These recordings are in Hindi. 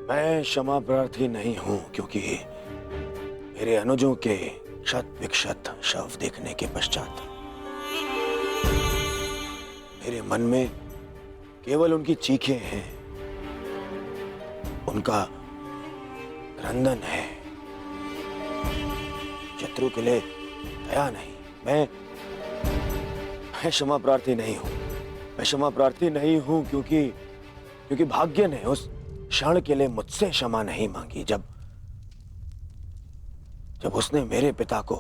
मैं क्षमा प्रार्थी नहीं हूं क्योंकि मेरे अनुजों के शत विक्षत शव देखने के पश्चात मेरे मन में केवल उनकी चीखें हैं, उनका क्रंदन है। शत्रु के लिए दया नहीं। मैं क्षमा प्रार्थी नहीं हूं। मैं क्षमा प्रार्थी नहीं हूं क्योंकि भाग्य ने उस क्षण के लिए मुझसे क्षमा नहीं मांगी जब उसने मेरे पिता को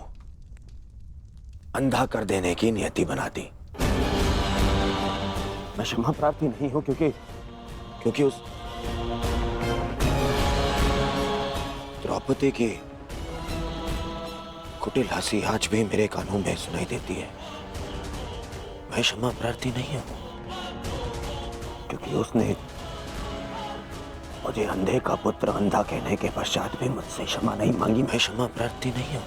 अंधा कर देने की नियति बना दी। मैं क्षमा प्रार्थी नहीं हूं क्योंकि उस द्रौपदी की कुटिल हंसी आज भी मेरे कानों में सुनाई देती है। मैं क्षमा प्रार्थी नहीं हूं क्योंकि उसने मुझे अंधे का पुत्र अंधा कहने के पश्चात भी मुझसे क्षमा नहीं मांगी। मैं क्षमा प्रार्थी नहीं हूं।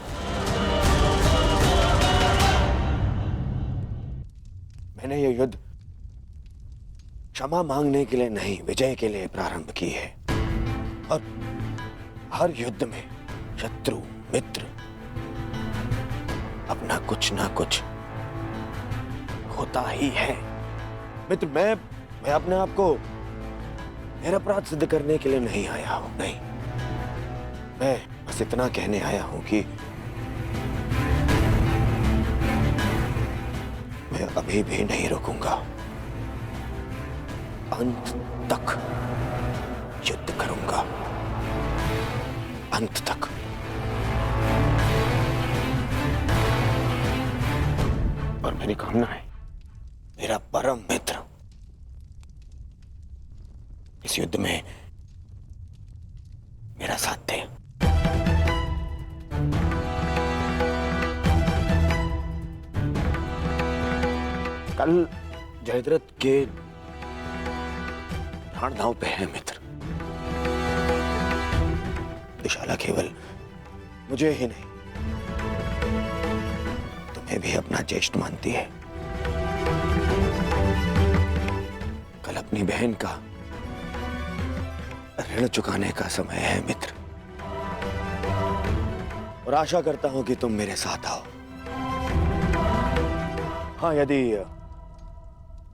मैंने ये युद्ध क्षमा मांगने के लिए नहीं, विजय के लिए प्रारंभ की है। और हर युद्ध में शत्रु मित्र अपना कुछ ना कुछ होता ही है। मित्र, मैं अपने आप को मेरा अपराध सिद्ध करने के लिए नहीं आया हूं। नहीं, मैं बस इतना कहने आया हूं कि मैं अभी भी नहीं रुकूंगा। अंत तक युद्ध करूंगा, अंत तक। और मेरी कामना है मेरा परम मित्र इस युद्ध में मेरा साथ दे। कल जयद्रथ के प्राण दांव पे है मित्र। दुशाला केवल मुझे ही नहीं, तुम्हें भी अपना ज्येष्ठ मानती है। कल अपनी बहन का ऋण चुकाने का समय है मित्र, और आशा करता हूं कि तुम मेरे साथ आओ। हाँ, यदि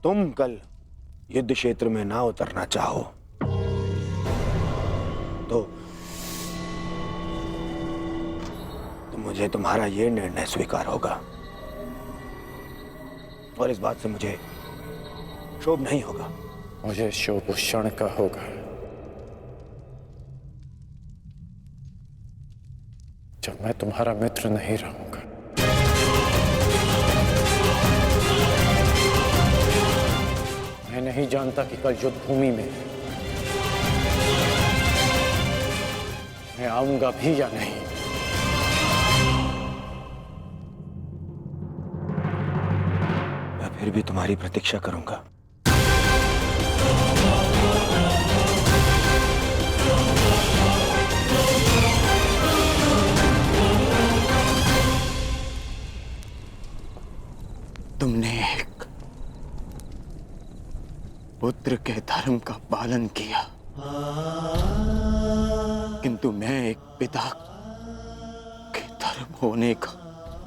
तुम कल युद्ध क्षेत्र में ना उतरना चाहो तो मुझे तुम्हारा यह निर्णय स्वीकार होगा, और इस बात से मुझे क्षोभ नहीं होगा। मुझे क्षोभ उस क्षण का होगा जब मैं तुम्हारा मित्र नहीं रहूंगा। मैं नहीं जानता कि कल युद्ध भूमि में मैं आऊंगा भी या नहीं। मैं फिर भी तुम्हारी प्रतीक्षा करूंगा। तुमने एक पुत्र के धर्म का पालन किया, किंतु मैं एक पिता के धर्म होने का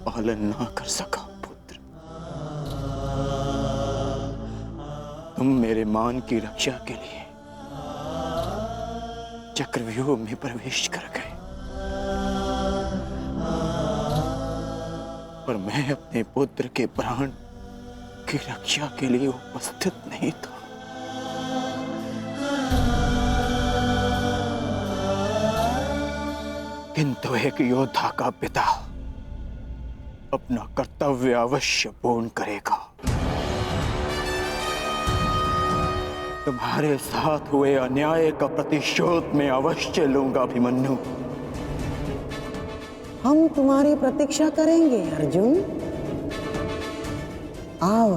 पालन ना कर सका। पुत्र, तुम मेरे मान की रक्षा के लिए चक्रव्यूह में प्रवेश कर गए, पर मैं अपने पुत्र के प्राण की रक्षा के लिए उपस्थित नहीं था। किंतु एक योद्धा का पिता अपना कर्तव्य अवश्य पूर्ण करेगा। तुम्हारे साथ हुए अन्याय का प्रतिशोध मैं अवश्य लूंगा अभिमन्यु। हम तुम्हारी प्रतीक्षा करेंगे अर्जुन। आओ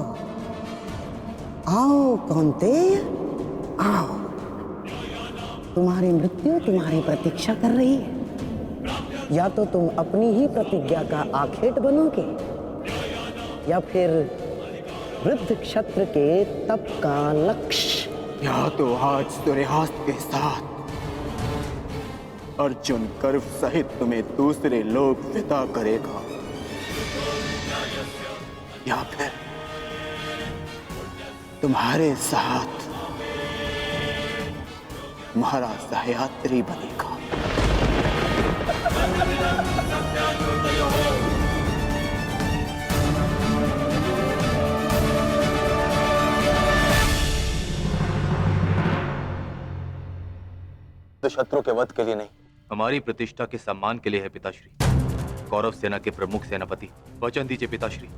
आओ कौन्तेय, आओ। तुम्हारी मृत्यु तुम्हारी प्रतीक्षा कर रही है। या तो तुम अपनी ही प्रतिज्ञा का आखेट बनोगे, या फिर वृद्ध क्षत्र के तप का लक्ष्य। या तो आज सूर्यास्त के साथ अर्जुन गर्व सहित तुम्हें दूसरे लोग विदा करेगा, या फिर तुम्हारे साथ महाराज सहयात्री बनेगा। तो शत्रु के वध के लिए नहीं, हमारी प्रतिष्ठा के सम्मान के लिए है पिताश्री। कौरव सेना के प्रमुख सेनापति, वचन दीजिए पिताश्री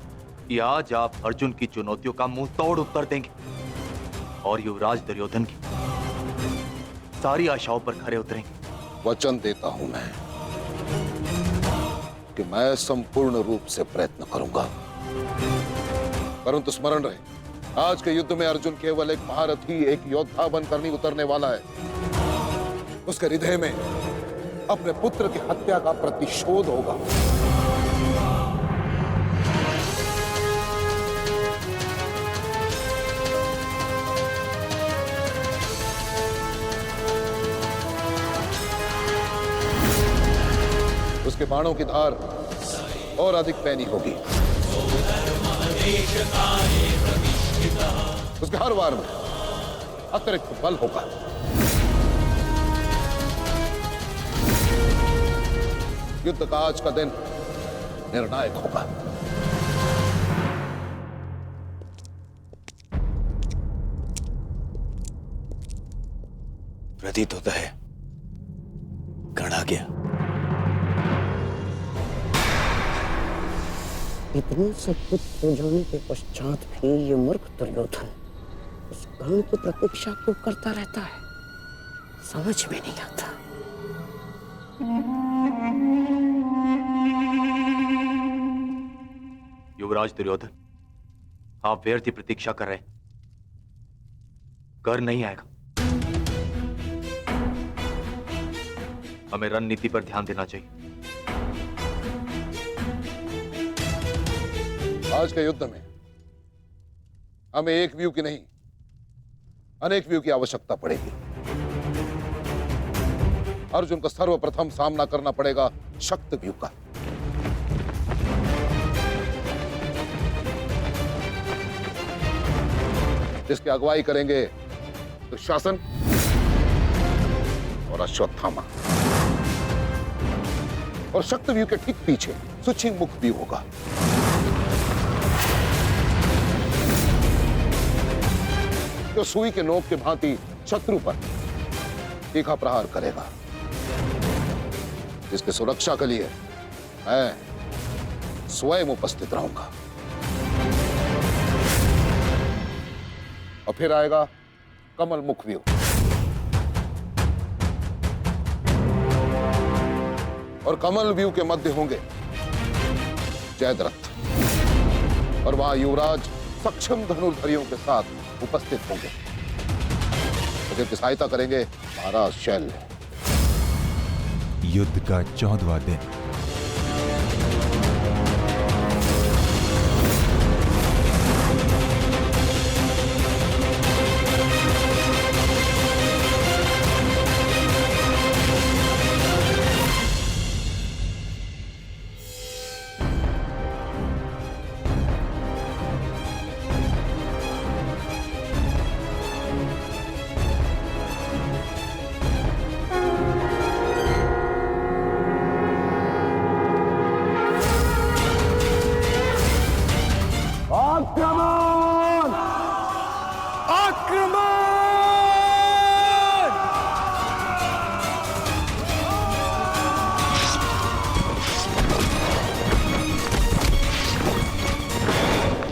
कि आज आप अर्जुन की चुनौतियों का मुंह तोड़ उत्तर देंगे और युवराज दुर्योधन की सारी आशाओं पर खरे उतरेंगे। वचन देता हूं मैं कि मैं संपूर्ण रूप से प्रयत्न करूंगा, परंतु स्मरण रहे, आज के युद्ध में अर्जुन केवल एक महारथी, एक योद्धा बनकर नहीं उतरने वाला है। उसके हृदय में अपने पुत्र की हत्या का प्रतिशोध होगा। उसके बाणों की धार और अधिक पैनी होगी। उसके हर वार में अतिरिक्त बल होगा। युद्ध का आज का दिन निर्णायक होगा। प्रतीत होता है गण आ गया। इतने सब कुछ हो जाने के पश्चात भी ये मूर्ख दुर्योधन उस गण की प्रतीक्षा क्यों करता रहता है, समझ में नहीं आता। युवराज दुर्योधन, आप व्यर्थ की प्रतीक्षा कर रहे हैं। कर नहीं आएगा। हमें रणनीति पर ध्यान देना चाहिए। आज के युद्ध में हमें एक व्यू की नहीं, अनेक व्यू की आवश्यकता पड़ेगी। अर्जुन को सर्वप्रथम सामना करना पड़ेगा शक्ति व्यू का। जिसकी अगुवाई करेंगे दुशासन और अश्वत्थामा, और शक्ति व्यू के ठीक पीछे सुछिमुख व्यू होगा। जो सुई के नोक के भांति शत्रु पर तीखा प्रहार करेगा। जिसकी सुरक्षा के लिए मैं स्वयं उपस्थित रहूंगा। और फिर आएगा कमल मुख व्यू, और कमल व्यू के मध्य होंगे जयद्रथ, और वहां युवराज सक्षम धनुर्धरियों के साथ उपस्थित होंगे, जिनकी सहायता करेंगे महाराज शैल्य। युद्ध का 14वां दिन।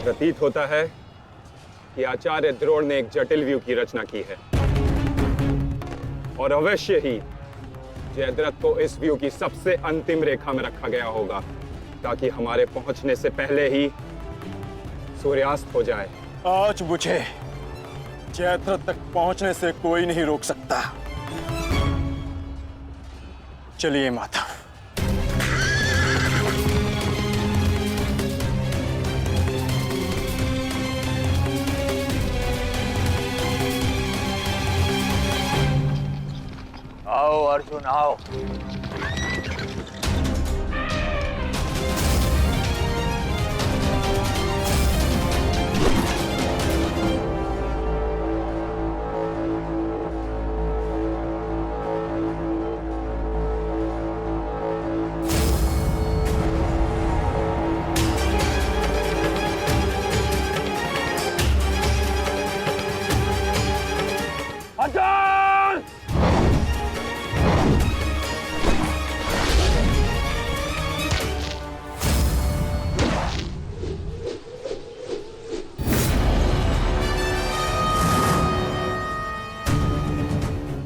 प्रतीत होता है कि आचार्य द्रोण ने एक जटिल व्यू की रचना की है, और अवश्य ही जयद्रथ को इस व्यू की सबसे अंतिम रेखा में रखा गया होगा, ताकि हमारे पहुंचने से पहले ही सूर्यास्त हो जाए। आज मुझे जयद्रथ तक पहुंचने से कोई नहीं रोक सकता। चलिए माता। आओ अर्जुन आओ।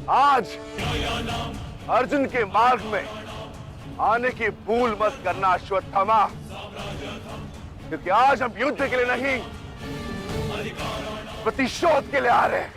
आज अर्जुन के मार्ग में आने की भूल मत करना अश्वत्थामा, क्योंकि आज हम युद्ध के लिए नहीं, प्रतिशोध के लिए आ रहे हैं।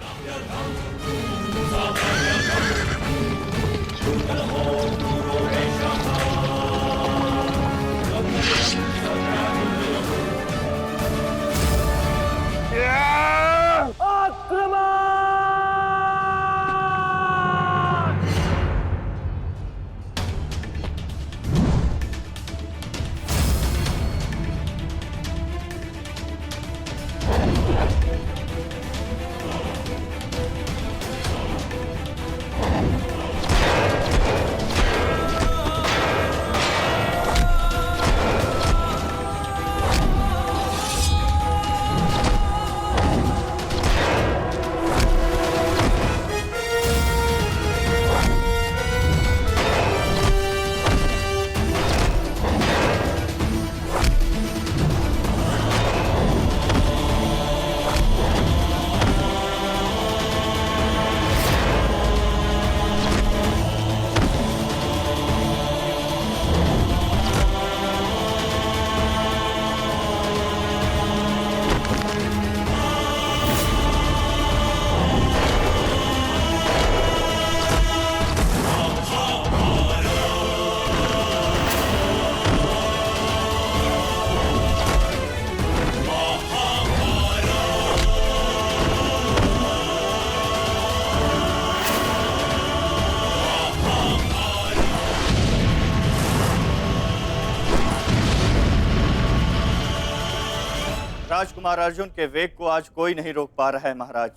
राजकुमार अर्जुन के वेग को आज कोई नहीं रोक पा रहा है महाराज।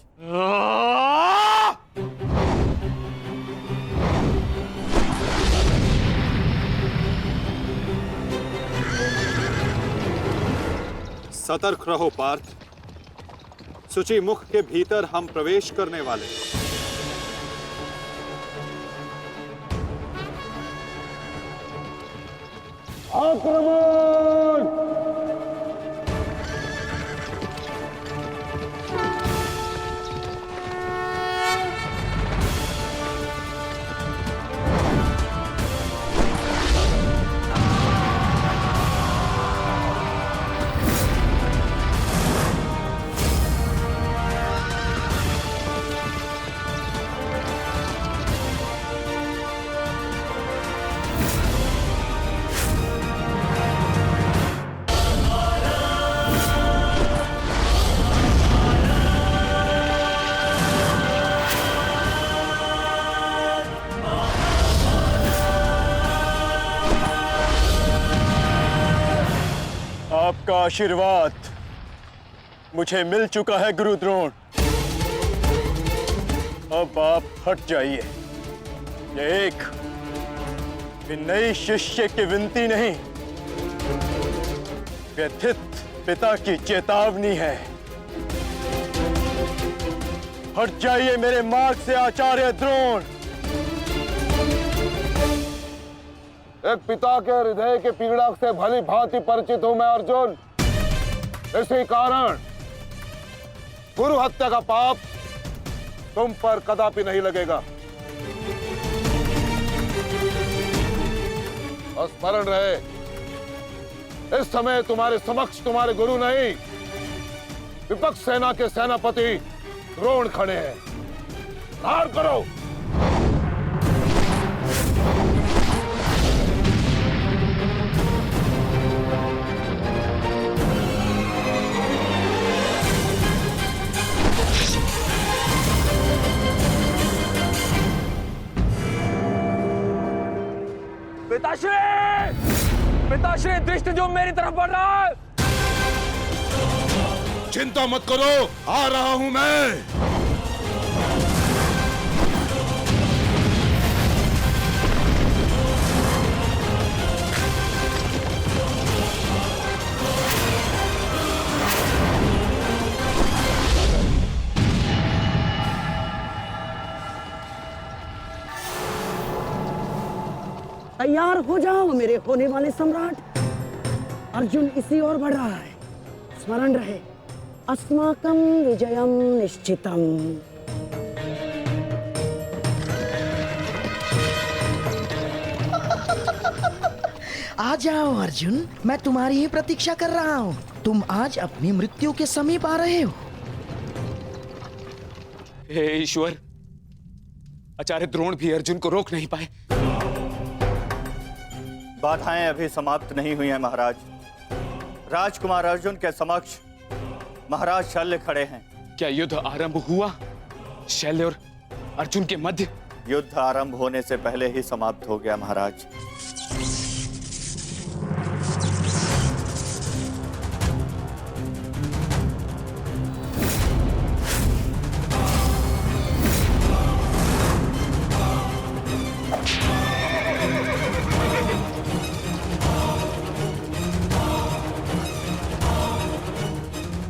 सतर्क रहो पार्थ, सूची मुख के भीतर हम प्रवेश करने वाले हैं। आक्रमण! आपका आशीर्वाद मुझे मिल चुका है गुरु द्रोण। अब आप हट जाइए। ये एक नई शिष्य की विनती नहीं, व्यथित पिता की चेतावनी है। हट जाइए मेरे मार्ग से आचार्य द्रोण। एक पिता के हृदय के पीड़ा से भली भांति परिचित हूं मैं अर्जुन। इसी कारण गुरु हत्या का पाप तुम पर कदापि नहीं लगेगा। और स्मरण रहे, इस समय तुम्हारे समक्ष तुम्हारे गुरु नहीं, विपक्ष सेना के सेनापति द्रोण खड़े हैं। धार करो। पिताश्री! पिताश्री, दृष्टि जो मेरी तरफ बढ़ रहा है। चिंता मत करो, आ रहा हूं मैं। तैयार हो जाओ मेरे होने वाले सम्राट। अर्जुन इसी ओर बढ़ रहा है। स्मरण रहे, अस्माकं विजयम निश्चितम। आ जाओ अर्जुन, मैं तुम्हारी ही प्रतीक्षा कर रहा हूँ। तुम आज अपनी मृत्यु के समीप आ रहे हो। हे ईश्वर, आचार्य द्रोण भी अर्जुन को रोक नहीं पाए। बाधाएं अभी समाप्त नहीं हुई हैं महाराज। राजकुमार अर्जुन के समक्ष महाराज शल्य खड़े हैं। क्या युद्ध आरंभ हुआ? शल्य और अर्जुन के मध्य? युद्ध आरंभ होने से पहले ही समाप्त हो गया महाराज।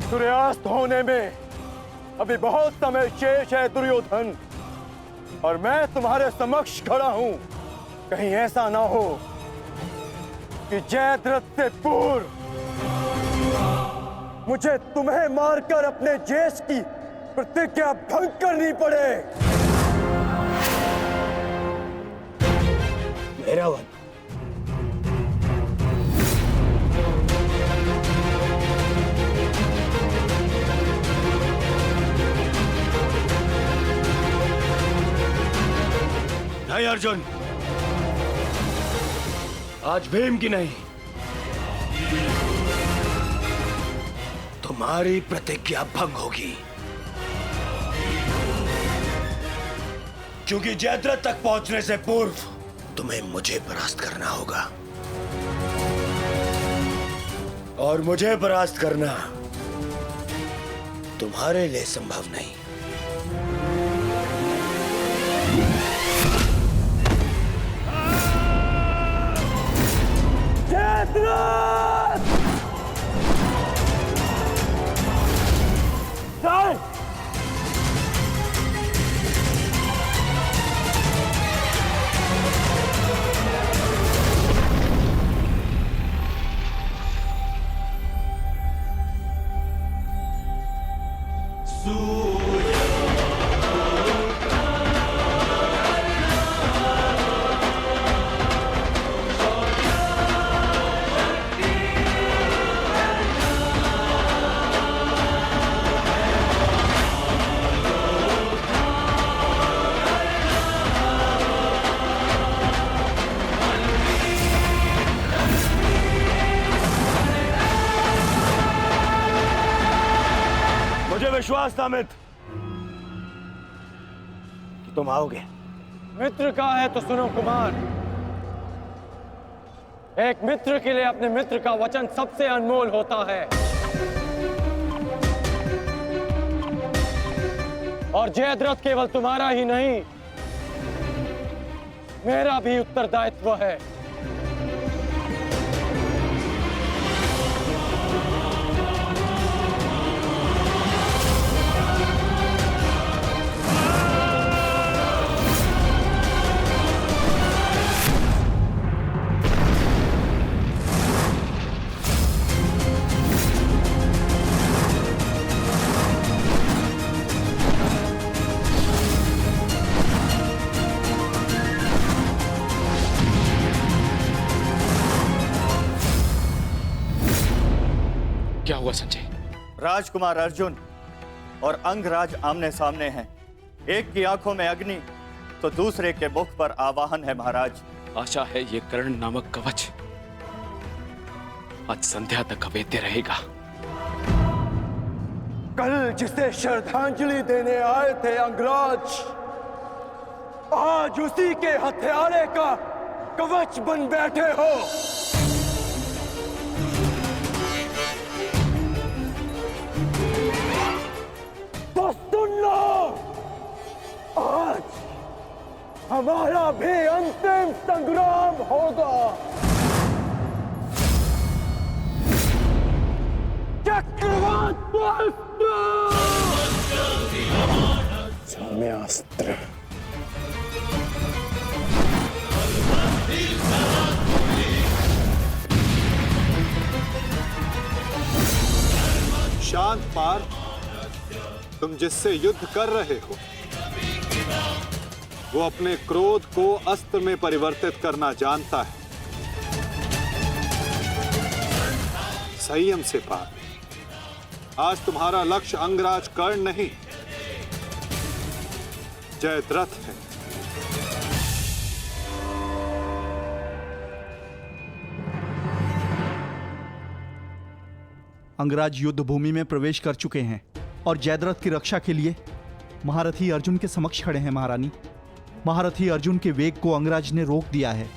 सूर्यास्त होने में अभी बहुत समय शेष है दुर्योधन, और मैं तुम्हारे समक्ष खड़ा हूं। कहीं ऐसा ना हो कि जयद्रथ से पूर्व मुझे तुम्हें मारकर अपने ज्येष्ठ की प्रतिज्ञा भंग करनी पड़े। मेरा वन नहीं अर्जुन, आज भीम की नहीं, तुम्हारी प्रतिज्ञा भंग होगी। क्योंकि जयद्रथ तक पहुंचने से पूर्व तुम्हें मुझे परास्त करना होगा, और मुझे परास्त करना तुम्हारे लिए संभव नहीं। विश्वास था मित्र कि तुम आओगे। मित्र का है तो सुनो कुमार, एक मित्र के लिए अपने मित्र का वचन सबसे अनमोल होता है, और जयद्रथ केवल तुम्हारा ही नहीं, मेरा भी उत्तरदायित्व है। क्या हुआ संजय? राजकुमार अर्जुन और अंगराज आमने सामने हैं। एक की आंखों में अग्नि तो दूसरे के मुख पर आवाहन है महाराज। आशा है ये कर्ण नामक कवच आज संध्या तक अवेद्य रहेगा। कल जिसे श्रद्धांजलि देने आए थे अंगराज, आज उसी के हत्यारे का कवच बन बैठे हो। तो सुन लो, आज हमारा भी अंतिम संग्राम होगा। चक्रवात सौम्यास्त्र। शांत पार्थ, तुम जिससे युद्ध कर रहे हो वो अपने क्रोध को अस्त्र में परिवर्तित करना जानता है। संयम से पार्थ, आज तुम्हारा लक्ष्य अंगराज कर्ण नहीं, जयद्रथ है। अंगराज युद्ध भूमि में प्रवेश कर चुके हैं और जयद्रथ की रक्षा के लिए महारथी अर्जुन के समक्ष खड़े हैं। महारानी, महारथी अर्जुन के वेग को अंगराज ने रोक दिया है।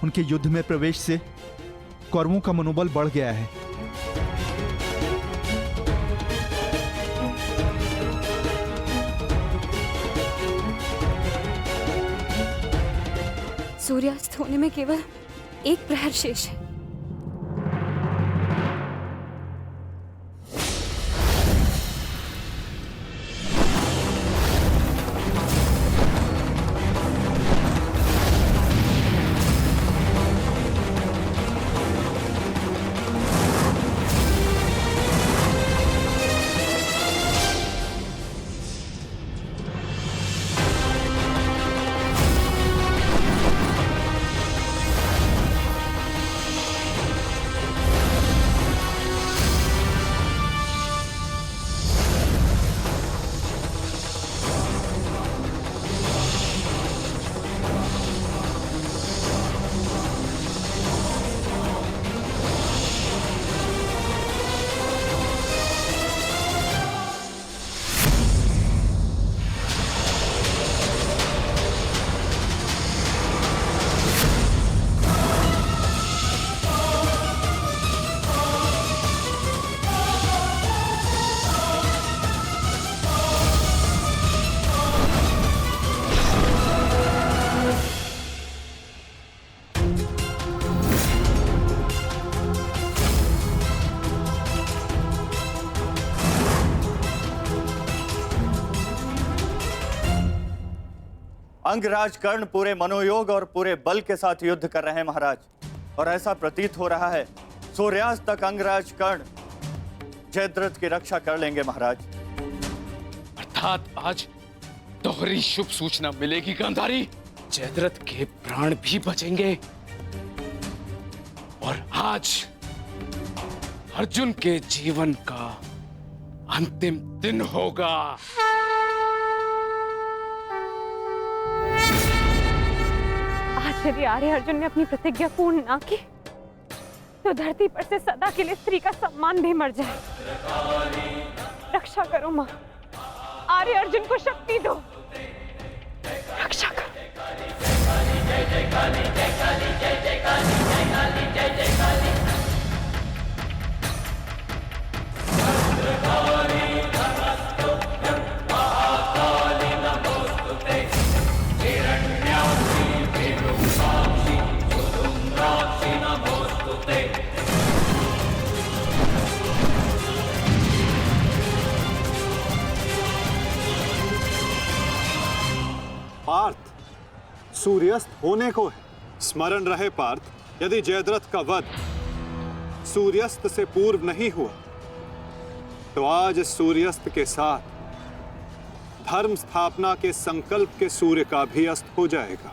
उनके युद्ध में प्रवेश से कौरवों का मनोबल बढ़ गया है। सूर्यास्त होने में केवल एक प्रहर शेष है। अंगराज कर्ण पूरे मनोयोग और पूरे बल के साथ युद्ध कर रहे हैं महाराज, और ऐसा प्रतीत हो रहा है सूर्यास्त तक अंगराज कर्ण जयद्रथ की रक्षा कर लेंगे महाराज। अर्थात आज दोहरी शुभ सूचना मिलेगी गांधारी, जयद्रथ के प्राण भी बचेंगे और आज अर्जुन के जीवन का अंतिम दिन होगा। यदि आर्य अर्जुन ने अपनी प्रतिज्ञा पूर्ण ना की तो धरती पर से सदा के लिए स्त्री का सम्मान भी मर जाए। रक्षा करो मां, आर्य अर्जुन को शक्ति दो, रक्षा करो। पार्थ, सूर्यास्त होने को है। स्मरण रहे पार्थ, यदि जयद्रथ का वध सूर्यास्त से पूर्व नहीं हुआ तो आज इस सूर्यास्त के साथ धर्म स्थापना के संकल्प के सूर्य का भी अस्त हो जाएगा।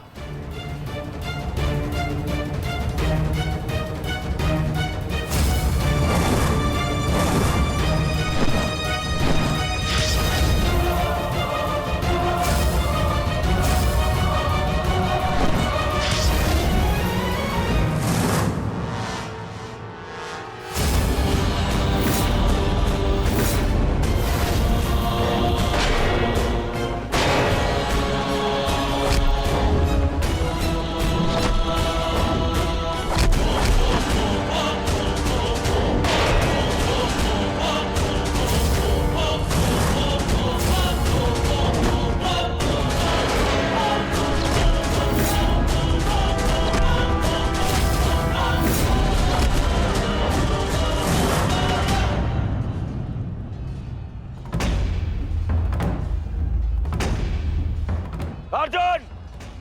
अर्जुन,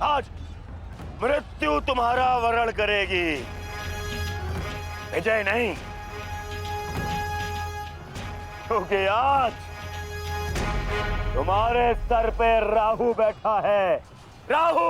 आज मृत्यु तुम्हारा वरण करेगी, विजय नहीं। क्योंकि आज तुम्हारे सर पे राहु बैठा है। राहु!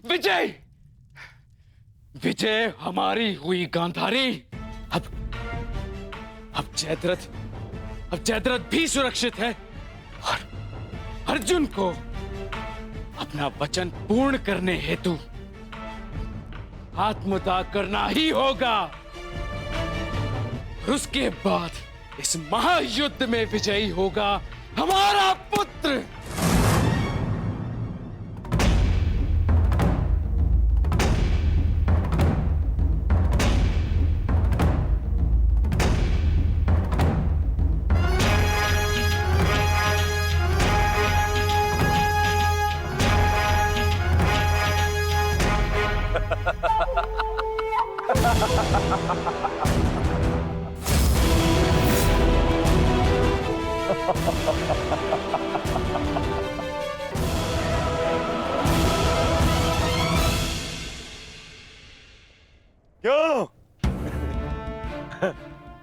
विजय, विजय हमारी हुई गांधारी। अब जयद्रथ भी सुरक्षित है और अर्जुन को अपना वचन पूर्ण करने हेतु आत्मदाह करना ही होगा। और उसके बाद इस महायुद्ध में विजयी होगा हमारा पुत्र। क्यों?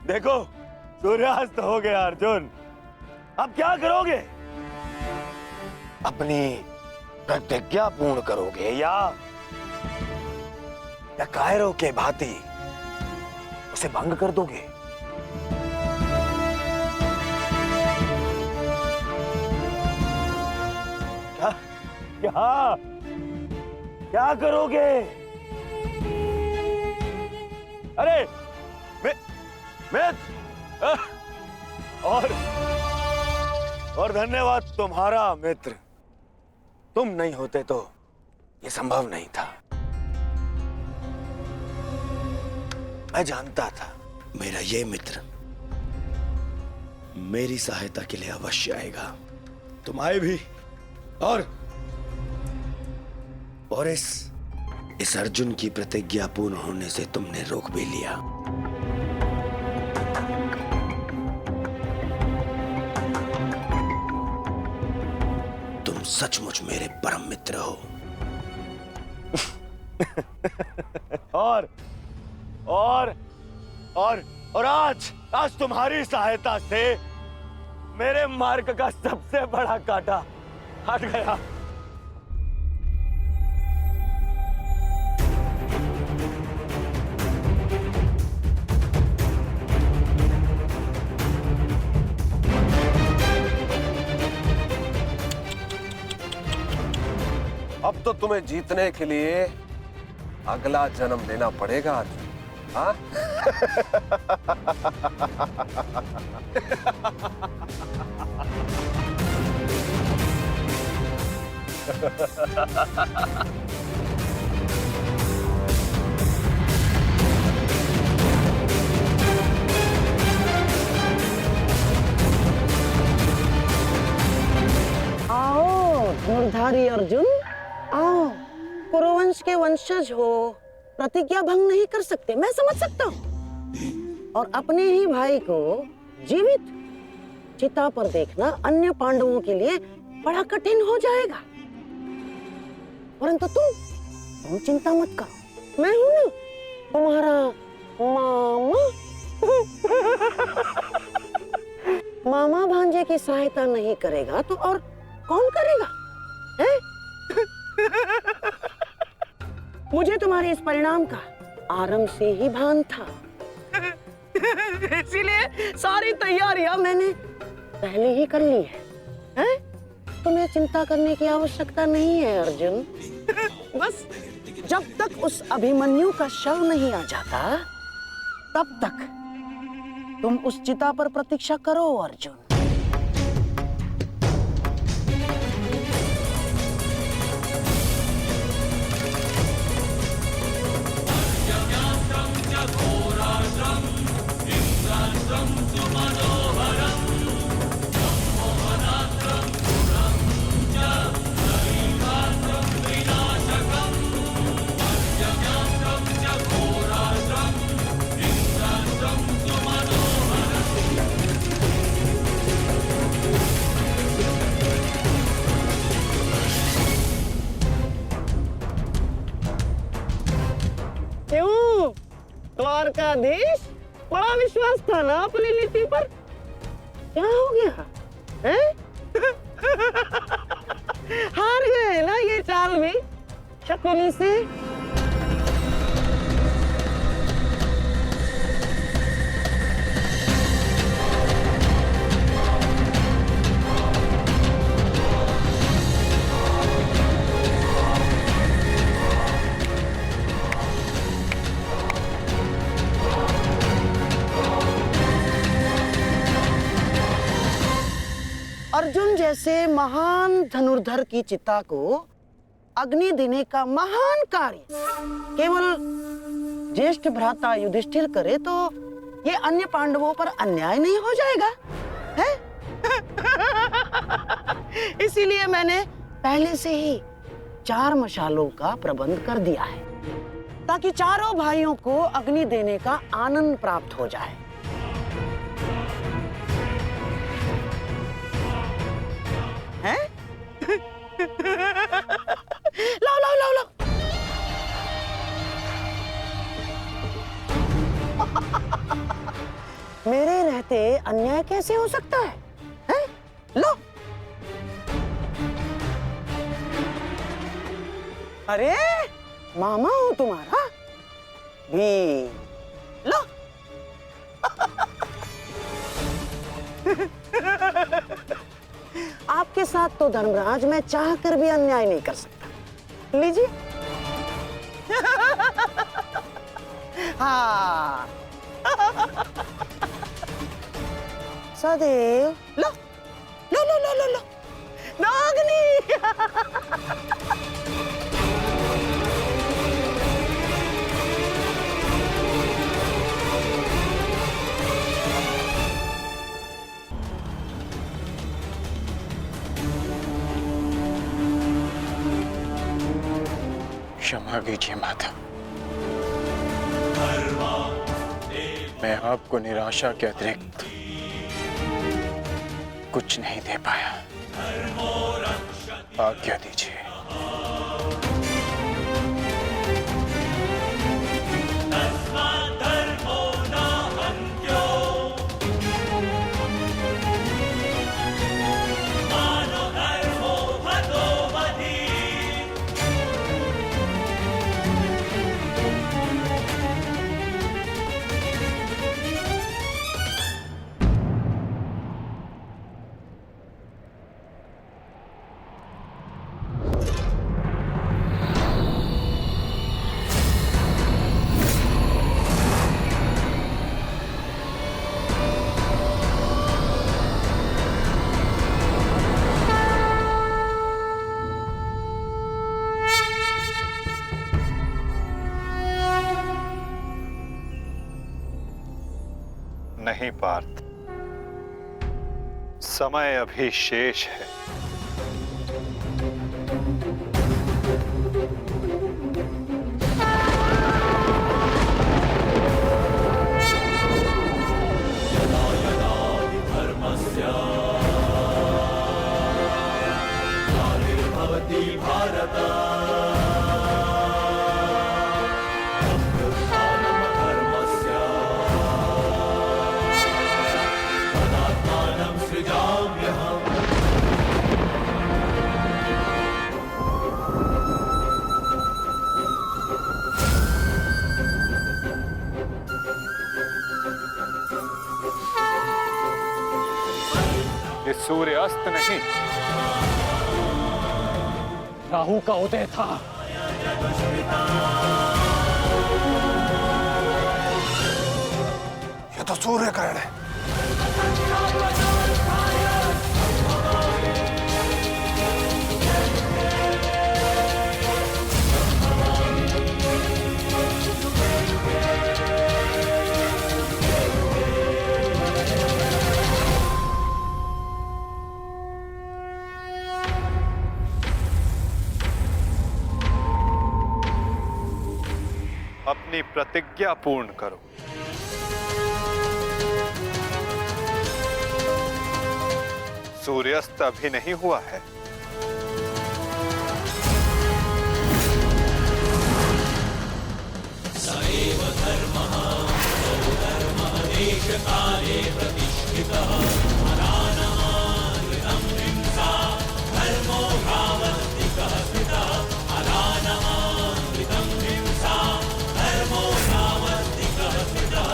देखो, सूर्यास्त हो गया अर्जुन। अब क्या करोगे? अपनी प्रतिज्ञा पूर्ण करोगे या कायरों के भांति उसे भंग कर दोगे? क्या क्या क्या करोगे? अरे और धन्यवाद तुम्हारा मित्र। तुम नहीं होते तो ये संभव नहीं था। मैं जानता था मेरा ये मित्र मेरी सहायता के लिए अवश्य आएगा। तुम आए भी और इस अर्जुन की प्रतिज्ञा पूर्ण होने से तुमने रोक भी लिया। तुम सचमुच मेरे परम मित्र हो। और आज तुम्हारी सहायता से मेरे मार्ग का सबसे बड़ा कांटा हट गया। अब तो तुम्हें जीतने के लिए अगला जन्म लेना पड़ेगा अर्जुन। हाँ? आओ धनुर्धारी अर्जुन, आओ। कुरुवंश के वंशज हो, प्रतिज्ञा भंग नहीं कर सकते, मैं समझ सकता हूँ। और अपने ही भाई को जीवित चिता पर देखना अन्य पांडवों के लिए बड़ा कठिन हो जाएगा। परंतु तुम चिंता मत करो, मैं हूं ना तुम्हारा मामा। मामा भांजे की सहायता नहीं करेगा तो और कौन करेगा? है? मुझे तुम्हारे इस परिणाम का आरंभ से ही भान था। इसीलिए सारी तैयारियां मैंने पहले ही कर ली हैं? तुम्हें चिंता करने की आवश्यकता नहीं है अर्जुन। बस जब तक उस अभिमन्यु का शव नहीं आ जाता तब तक तुम उस चिता पर प्रतीक्षा करो अर्जुन। क्यों द्वारकाधीश, बड़ा विश्वास था ना अपनी नीति पर? क्या हो गया हैं? हार गए ना ये चाल भी शकुनी से? अर्जुन जैसे महान धनुर्धर की चिता को अग्नि देने का महान कार्य केवल ज्येष्ठ भ्राता युधिष्ठिर करे तो ये अन्य पांडवों पर अन्याय नहीं हो जाएगा है? इसीलिए मैंने पहले से ही 4 मशालों का प्रबंध कर दिया है ताकि चारों भाइयों को अग्नि देने का आनंद प्राप्त हो जाए। हैं? लाओ लाओ लाओ लाओ। मेरे रहते अन्याय कैसे हो सकता है? हैं? लो। अरे मामा हूं तुम्हारा भी, लो। आपके साथ तो धर्मराज मैं चाह कर भी अन्याय नहीं कर सकता। लीजिए। हाँ। सदैव लो लो लो लो लो लो नागनी। क्षमा कीजिए माता, मैं आपको निराशा के अतिरिक्त कुछ नहीं दे पाया। आज्ञा दीजिए। नहीं पार्थ, समय अभी शेष है। सूर्यास्त नहीं, राहु का उदय था। ये तो सूर्य ग्रहण है। अपनी प्रतिज्ञा पूर्ण करो। सूर्यास्त अभी नहीं हुआ है। सएव धर्मः सौधर्मः देशकाले प्रतिष्ठितः अनानमानृतं हिंसा धर्मो भावस्तिकः स्थितः अनानमानृतं हिंसा धर्मो भावस्तिकः स्थितः।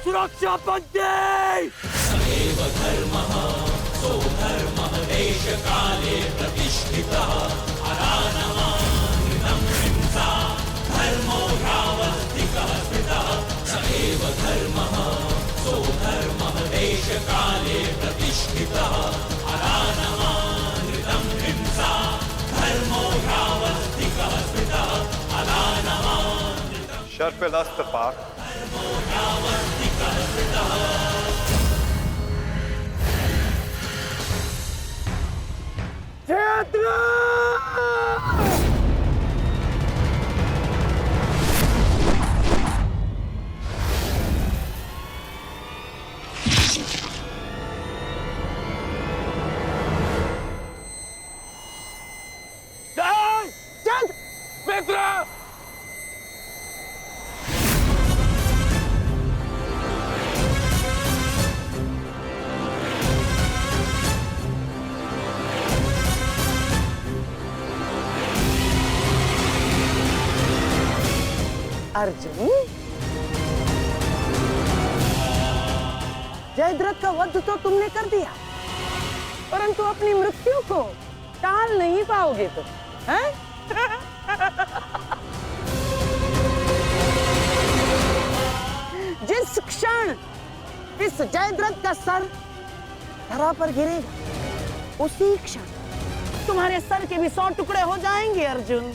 सुरक्षा पंक्ति। सएव धर्मः सौधर्मः देशकाले प्रतिष्ठितः अनानमानृतं हिंसा धर्मो भावस्तिकः स्थितः। सएव धर्मः सौधर्मः देशकाले प्रतिष्ठितः अनानमानृतं हिंसा धर्मो भावस्तिकः स्थितः अनानमानृतं। शर्पिलास्त्र पाक। मित्र अर्जुन, जयद्रथ का वध तो तुमने कर दिया, परंतु अपनी मृत्यु को टाल नहीं पाओगे तुम, हैं? जिस क्षण इस जयद्रथ का सर धरा पर गिरेगा, उसी क्षण तुम्हारे सर के भी 100 टुकड़े हो जाएंगे अर्जुन।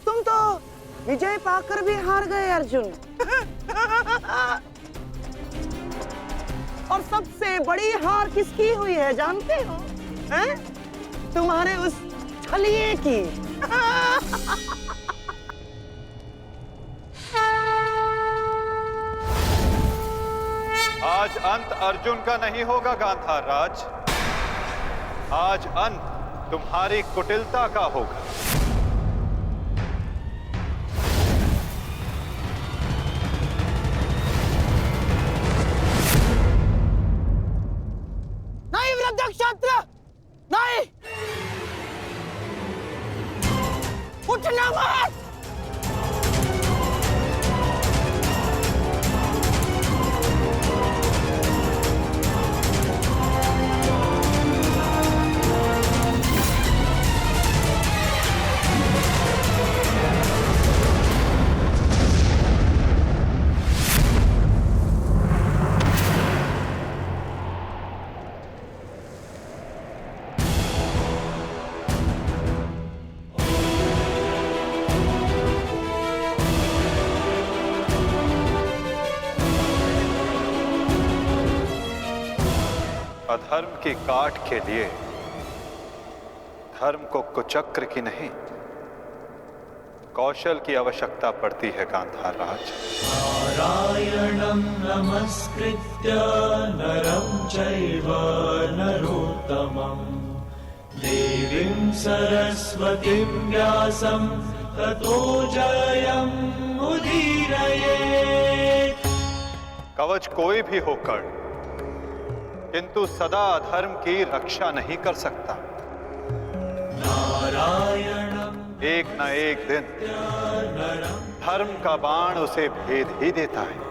तुम तो विजय पाकर भी हार गए अर्जुन। और सबसे बड़ी हार किसकी हुई है जानते हो? हैं? तुम्हारे उस छलिए की। आज अंत अर्जुन का नहीं होगा गांधार राज, आज अंत तुम्हारी कुटिलता का होगा। नहीं वृद्धक्षत्र, नहीं, उठना मत। अधर्म की काट के लिए धर्म को कुचक्र की नहीं, कौशल की आवश्यकता पड़ती है गांधार राज। नारायणं नमस्कृत्य नरं चैव नरोत्तमं देवीं सरस्वतीं व्यासं ततो जयमुदीरये। कवच कोई भी होकर, किंतु सदा अधर्म की रक्षा नहीं कर सकता। एक न एक दिन धर्म का बाण उसे भेद ही देता है।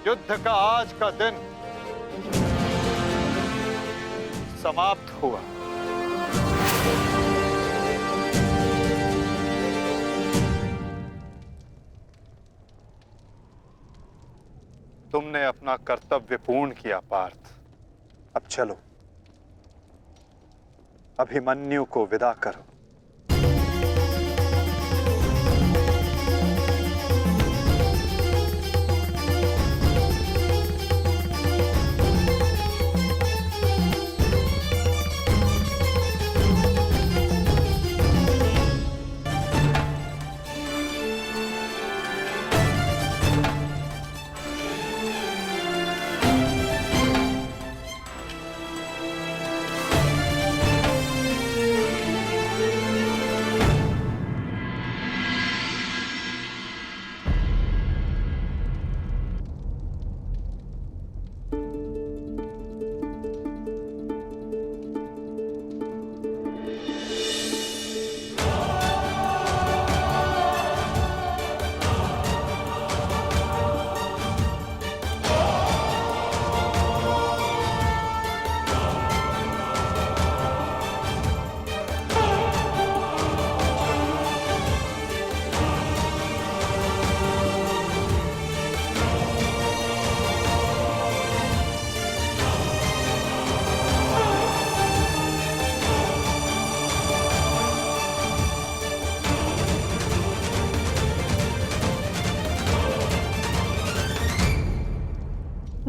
युद्ध का आज का दिन समाप्त हुआ। तुमने अपना कर्तव्य पूर्ण किया पार्थ। अब चलो, अभिमन्यु को विदा करो।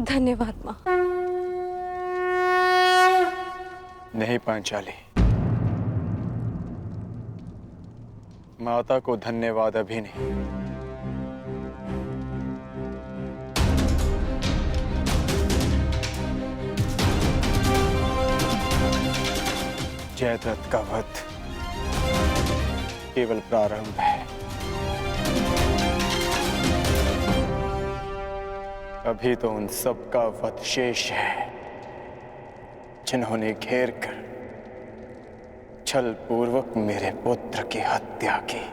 धन्यवाद माँ। नहीं पांचाली, माता को धन्यवाद अभी नहीं। जयद्रथ का वध केवल प्रारंभ है। अभी तो उन सब का वध शेष है जिन्होंने घेर कर छल पूर्वक मेरे पुत्र की हत्या की।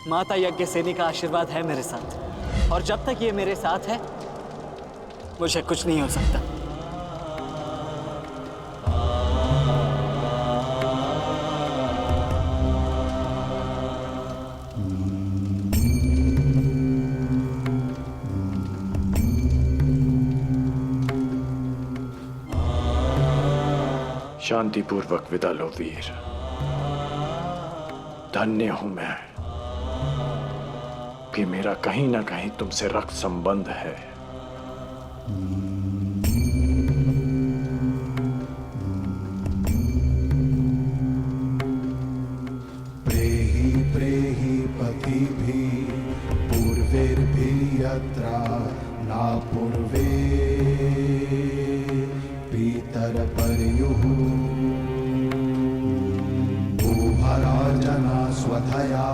माता यज्ञसेनी का आशीर्वाद है मेरे साथ, और जब तक ये मेरे साथ है मुझे कुछ नहीं हो सकता। शांतिपूर्वक विदा लो वीर। धन्य हूं मैं कि मेरा कहीं ना कहीं तुमसे रक्त संबंध है। प्रेहि प्रेहि पतिभिः पूर्वैर्भिः यत्र न पूर्वे पितरपर्युः उभराजना स्वधया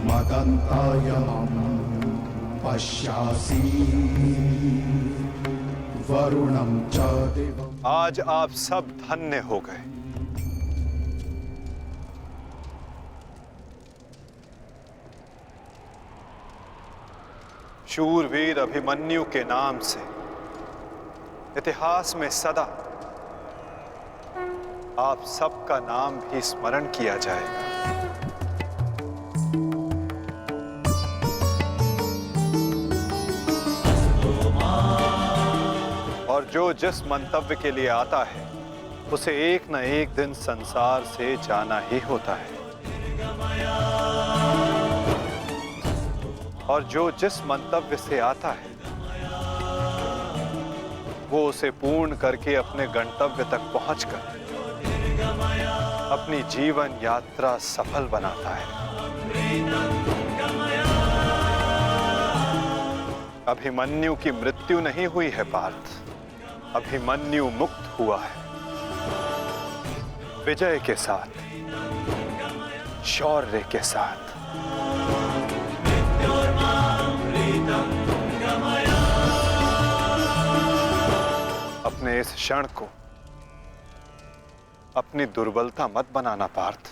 मदन्तायमं पश्यासि वरुणं च देवम्। आज आप सब धन्य हो गए। शूरवीर अभिमन्यु के नाम से इतिहास में सदा आप सबका नाम भी स्मरण किया जाएगा। और जो जिस मंतव्य के लिए आता है उसे एक न एक दिन संसार से जाना ही होता है, और जो जिस मंतव्य से आता है वो उसे पूर्ण करके अपने गंतव्य तक पहुंचकर अपनी जीवन यात्रा सफल बनाता है। अभिमन्यु की मृत्यु नहीं हुई है पार्थ, अभिमन्यु मुक्त हुआ है विजय के साथ, शौर्य के साथ। अपने इस क्षण को अपनी दुर्बलता मत बनाना पार्थ।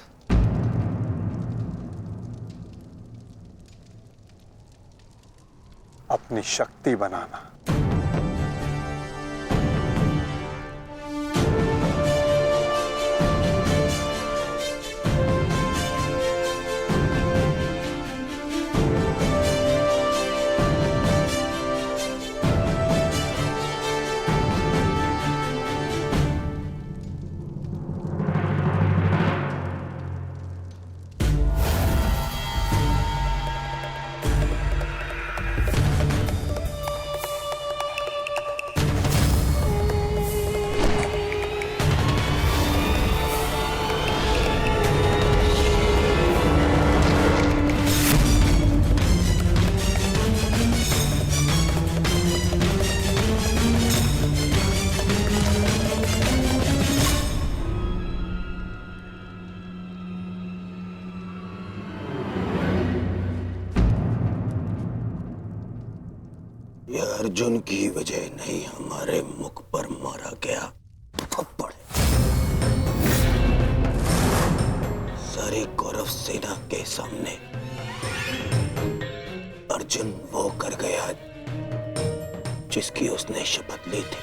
अपनी शक्ति बनाना। अर्जुन की वजह नहीं, हमारे मुख पर मारा गया थप्पड़। सारी कौरव सेना के सामने अर्जुन वो कर गया जिसकी उसने शपथ ली थी,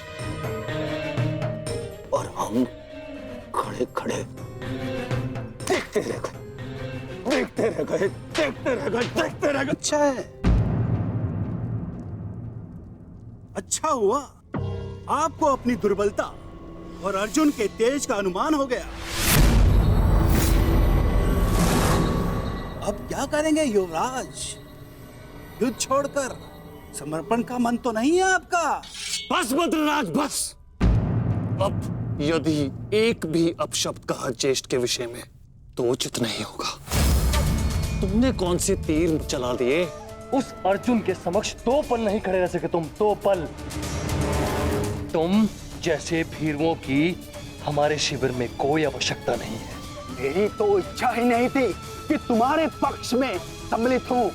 और हम खड़े खड़े देखते रह गए, देखते रह गए, देखते रह गए, देखते रह गए। अच्छा है, अच्छा हुआ आपको अपनी दुर्बलता और अर्जुन के तेज का अनुमान हो गया। अब क्या करेंगे युवराज? युद्ध छोड़कर समर्पण का मन तो नहीं है आपका? बस बद्रराज बस। अब यदि एक भी अपशब्द कहा ज्येष्ठ के विषय में तो उचित नहीं होगा। तुमने कौन से तीर चला दिए? उस अर्जुन के समक्ष 2 पल नहीं खड़े रह सके तुम, 2 पल। तुम जैसे भीरुओं की हमारे शिविर में कोई आवश्यकता नहीं है। मेरी तो इच्छा ही नहीं थी कि तुम्हारे पक्ष में सम्मिलित हूं।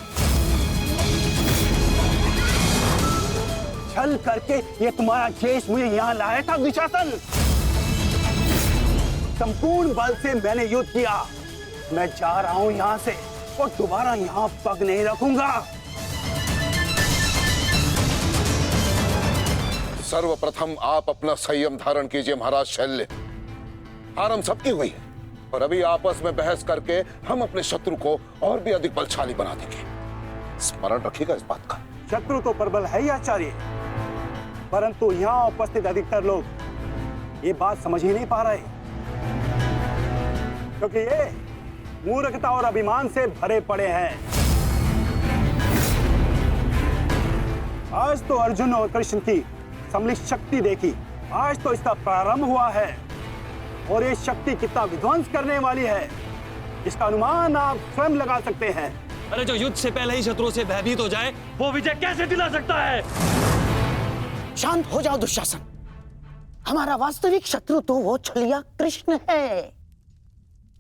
छल करके ये तुम्हारा ज्येष्ठ मुझे यहाँ लाया था दुशासन। संपूर्ण बल से मैंने युद्ध किया। मैं जा रहा हूं यहाँ से और दोबारा यहाँ पग नहीं रखूंगा। सर्वप्रथम आप अपना संयम धारण कीजिए महाराज शल्य। हार हम सबकी हुई है और अभी आपस में बहस करके हम अपने शत्रु को और भी अधिक बलशाली बना देंगे। स्मरण रखिएगा इस बात का। शत्रु तो प्रबल है ही आचार्य, परंतु यहाँ उपस्थित अधिकतर लोग ये बात समझ ही नहीं पा रहे, क्योंकि ये मूर्खता और अभिमान से भरे पड़े हैं। आज तो अर्जुन और कृष्ण की सम्मिलित शक्ति देखी, आज तो इसका प्रारंभ हुआ है और ये शक्ति कितना विध्वंस करने वाली है इसका अनुमान आप स्वयं लगा सकते हैं। अरे जो युद्ध से पहले ही शत्रुओं से भयभीत हो जाए वो विजय कैसे दिला सकता है? शांत हो जाओ दुशासन। हमारा वास्तविक शत्रु तो वो छलिया कृष्ण है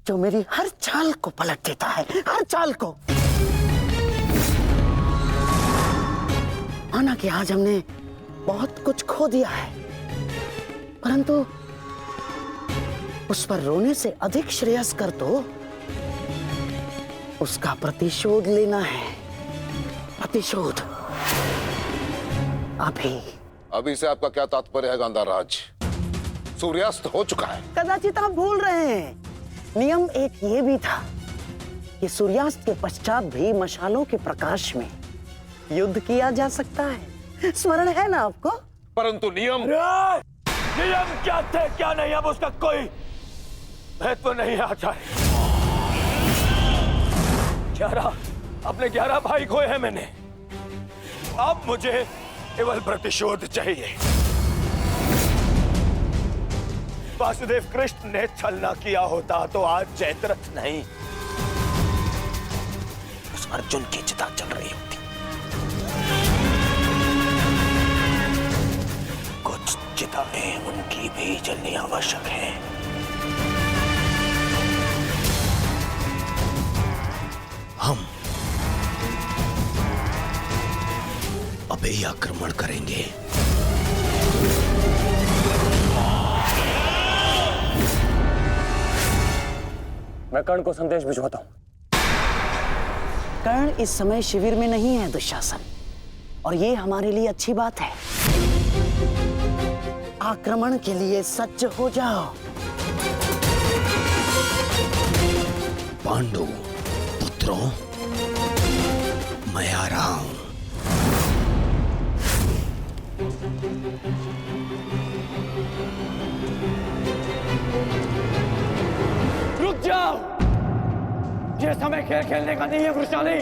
जो मेरी हर चाल को पलट देता है, हर चाल को। माना कि आज हमने बहुत कुछ खो दिया है, परंतु उस पर रोने से अधिक श्रेयस्कर तो उसका प्रतिशोध लेना है। प्रतिशोध। अभी से आपका क्या तात्पर्य है गांधाराज? सूर्यास्त हो चुका है। कदाचित आप भूल रहे हैं, नियम एक ये भी था कि सूर्यास्त के पश्चात भी मशालों के प्रकाश में युद्ध किया जा सकता है। स्मरण है ना आपको? परंतु नियम क्या थे क्या नहीं, अब उसका कोई महत्व नहीं आता। 11 भाई खोए हैं मैंने, अब मुझे केवल प्रतिशोध चाहिए। वासुदेव कृष्ण ने छलना किया होता तो आज जयद्रथ नहीं, उस अर्जुन की चिता चल रही होती। कुछ चिताएं उनकी भी जलनी आवश्यक है। हम अभी आक्रमण करेंगे। मैं कर्ण को संदेश भिजवाता हूं। कर्ण इस समय शिविर में नहीं है दुशासन, और ये हमारे लिए अच्छी बात है। आक्रमण के लिए सज्ज हो जाओ। पांडु पुत्रों, मैं आ रहा हूं। रुक जाओ, ये समय खेल खेलने का नहीं है वृषाली।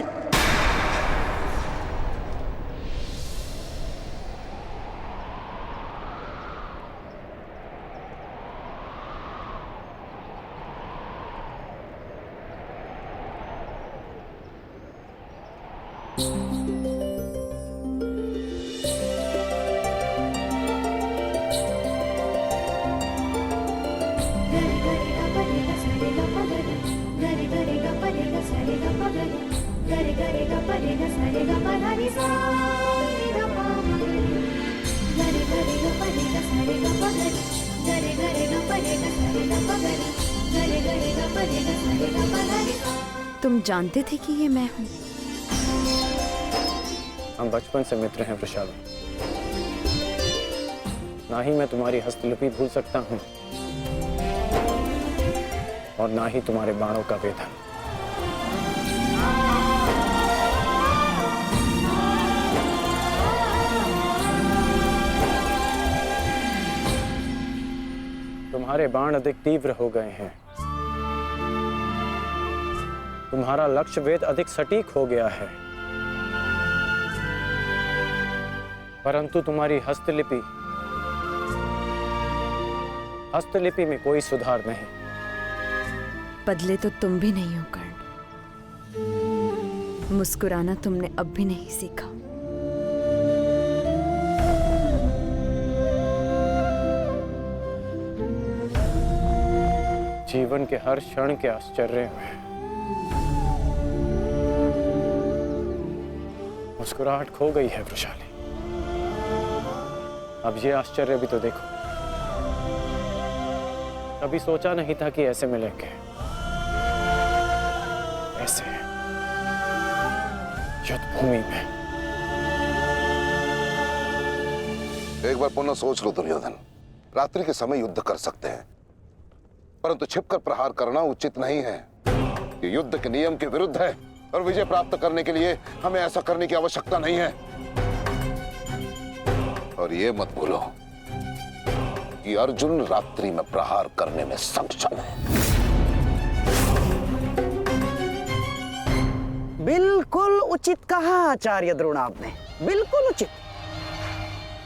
तुम जानते थे कि ये मैं हूँ? हम बचपन से मित्र हैं वृषाली। ना ही मैं तुम्हारी हस्तलिपि भूल सकता हूँ और ना ही तुम्हारे बाणों का वेधन। तुम्हारे बाण अधिक तीव्र हो गए हैं, तुम्हारा लक्ष्य वेद अधिक सटीक हो गया है, परंतु तुम्हारी हस्तलिपि में कोई सुधार नहीं। बदले तो तुम भी नहीं हो कर्ण। मुस्कुराना तुमने अब भी नहीं सीखा। जीवन के हर क्षण के आश्चर्य में मुस्कुराहट खो गई है वृषाली। अब ये आश्चर्य भी तो देखो। कभी सोचा नहीं था कि ऐसे मिलेंगे, ऐसे युद्ध भूमि में। एक बार पुनः सोच लो दुर्योधन, रात्रि के समय युद्ध कर सकते हैं, परंतु छिपकर प्रहार करना उचित नहीं है। ये युद्ध के नियम के विरुद्ध है और विजय प्राप्त करने के लिए हमें ऐसा करने की आवश्यकता नहीं है। और ये मत भूलो कि अर्जुन रात्रि में प्रहार करने में सक्षम है। बिल्कुल उचित कहा आचार्य द्रोण आपने, बिल्कुल उचित।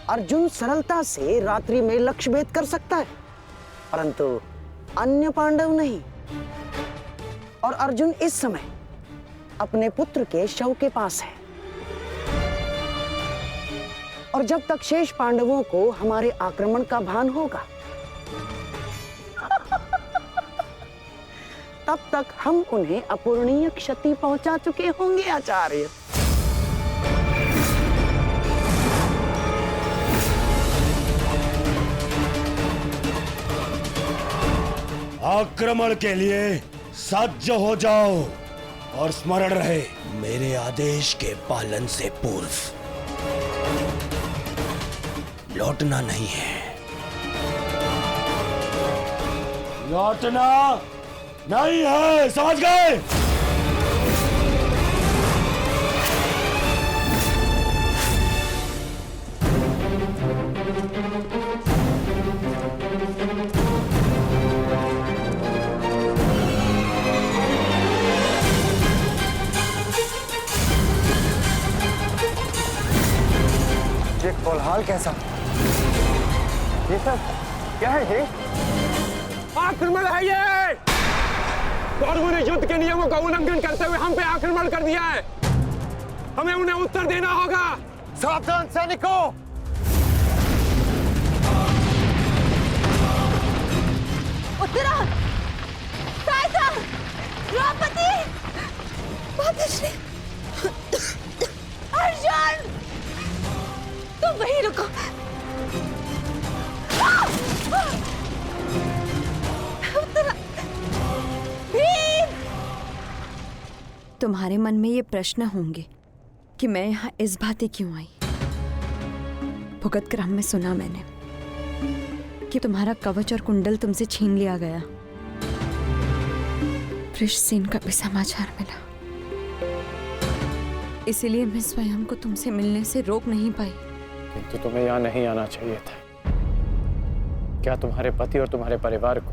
अर्जुन सरलता से रात्रि में लक्ष्य भेद कर सकता है, परंतु अन्य पांडव नहीं। और अर्जुन इस समय अपने पुत्र के शव के पास है, और जब तक शेष पांडवों को हमारे आक्रमण का भान होगा तब तक हम उन्हें अपूरणीय क्षति पहुंचा चुके होंगे आचार्य। आक्रमण के लिए सज्ज हो जाओ और स्मरण रहे मेरे आदेश के पालन से पूर्व लौटना नहीं है। लौटना नहीं है, समझ गए? ये कोलाहल कैसा? ये सब क्या है? ये आक्रमण है ये! कौरवों ने युद्ध के नियमों का उल्लंघन करते हुए हम पे आक्रमण कर दिया है। हमें उन्हें उत्तर देना होगा। सावधान सैनिकों! उत्तरा, सायसा, द्रौपदी, मातोश्री, अर्जुन, तुम वहीं रुको। उत्तरा, भीम! तुम्हारे मन में ये प्रश्न होंगे कि मैं यहाँ इस भांति क्यों आई। भुगत क्रम में सुना मैंने कि तुम्हारा कवच और कुंडल तुमसे छीन लिया गया। वृषसेन का भी समाचार मिला, इसीलिए मैं स्वयं को तुमसे मिलने से रोक नहीं पाई। किंतु तुम्हें यहाँ नहीं आना चाहिए था। क्या तुम्हारे पति और तुम्हारे परिवार को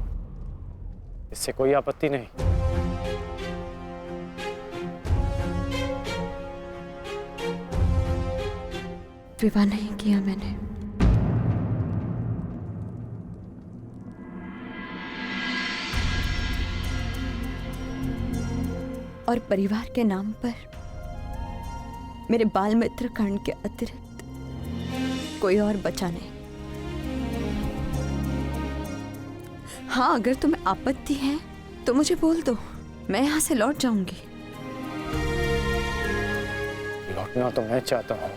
इससे कोई आपत्ति नहीं? विवाह नहीं किया मैंने। और परिवार के नाम पर मेरे बाल मित्र कर्ण के अतिरिक्त कोई और बचा नहीं। हाँ, अगर तुम्हें आपत्ति है तो मुझे बोल दो, मैं यहां से लौट जाऊंगी। लौटना तो मैं चाहता हूं।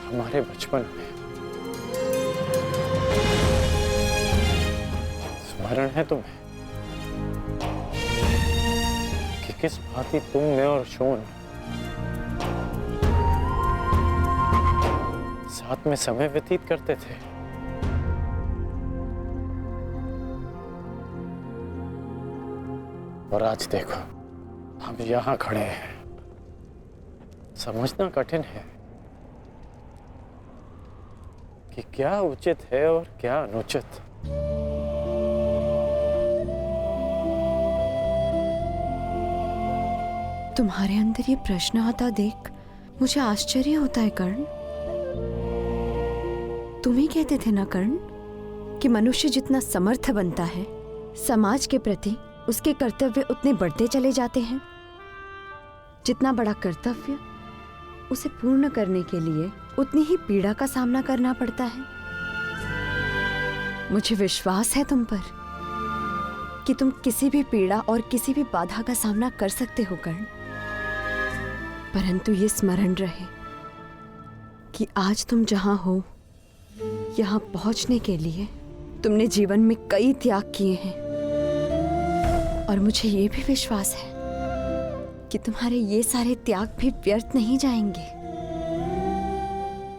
हमारे बचपन में स्मरण है तुम्हें कि किस भांति तुम, मैं और शोन साथ में समय व्यतीत करते थे। और आज देखो, हम यहां खड़े हैं। समझना कठिन है कि क्या उचित है और क्या अनुचित। तुम्हारे अंदर ये प्रश्न आता देख मुझे आश्चर्य होता है कर्ण। तुम ही कहते थे ना कर्ण कि मनुष्य जितना समर्थ बनता है, समाज के प्रति उसके कर्तव्य उतने बढ़ते चले जाते हैं। जितना बड़ा कर्तव्य, उसे पूर्ण करने के लिए उतनी ही पीड़ा का सामना करना पड़ता है। मुझे विश्वास है तुम पर कि तुम किसी भी पीड़ा और किसी भी बाधा का सामना कर सकते हो कर्ण। परंतु ये स्मरण रहे कि आज तुम जहां हो, यहां पहुंचने के लिए तुमने जीवन में कई त्याग किए हैं। और मुझे ये भी विश्वास है कि तुम्हारे ये सारे त्याग भी व्यर्थ नहीं जाएंगे।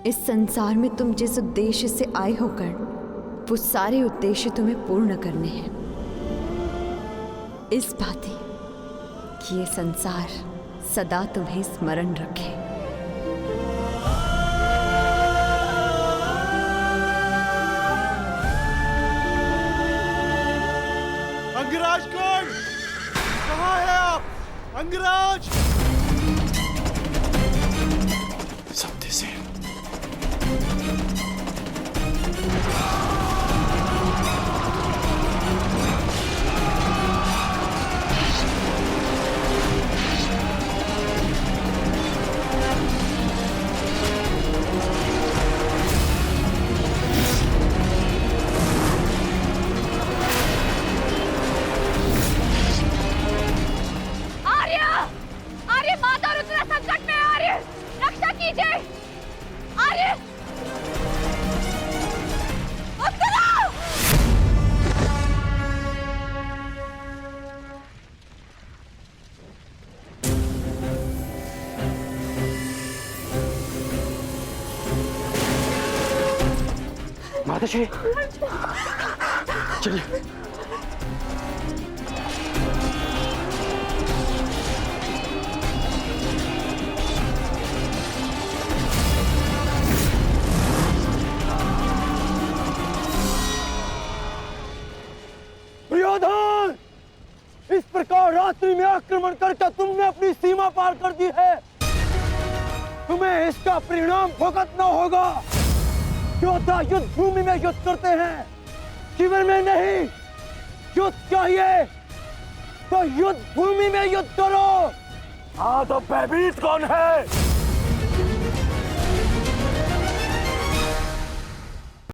इस संसार में तुम जिस उद्देश्य से आए हो कर्ण, वो सारे उद्देश्य तुम्हें पूर्ण करने हैं। इस भांति कि ये संसार सदा तुम्हें स्मरण रखे। अंगराज कर्ण, कहाँ है आप? अंगराज! सत्य से माताश्री चलिए। दुर्योधन, इस प्रकार रात्रि में आक्रमण करके तुमने अपनी सीमा पार कर दी है। तुम्हें इसका परिणाम भुगतना होगा। योद्धा युद्ध भूमि में युद्ध करते हैं, शिविर में नहीं। युद्ध चाहिए तो युद्ध भूमि में युद्ध करो। हाँ, तो भयभीत कौन है?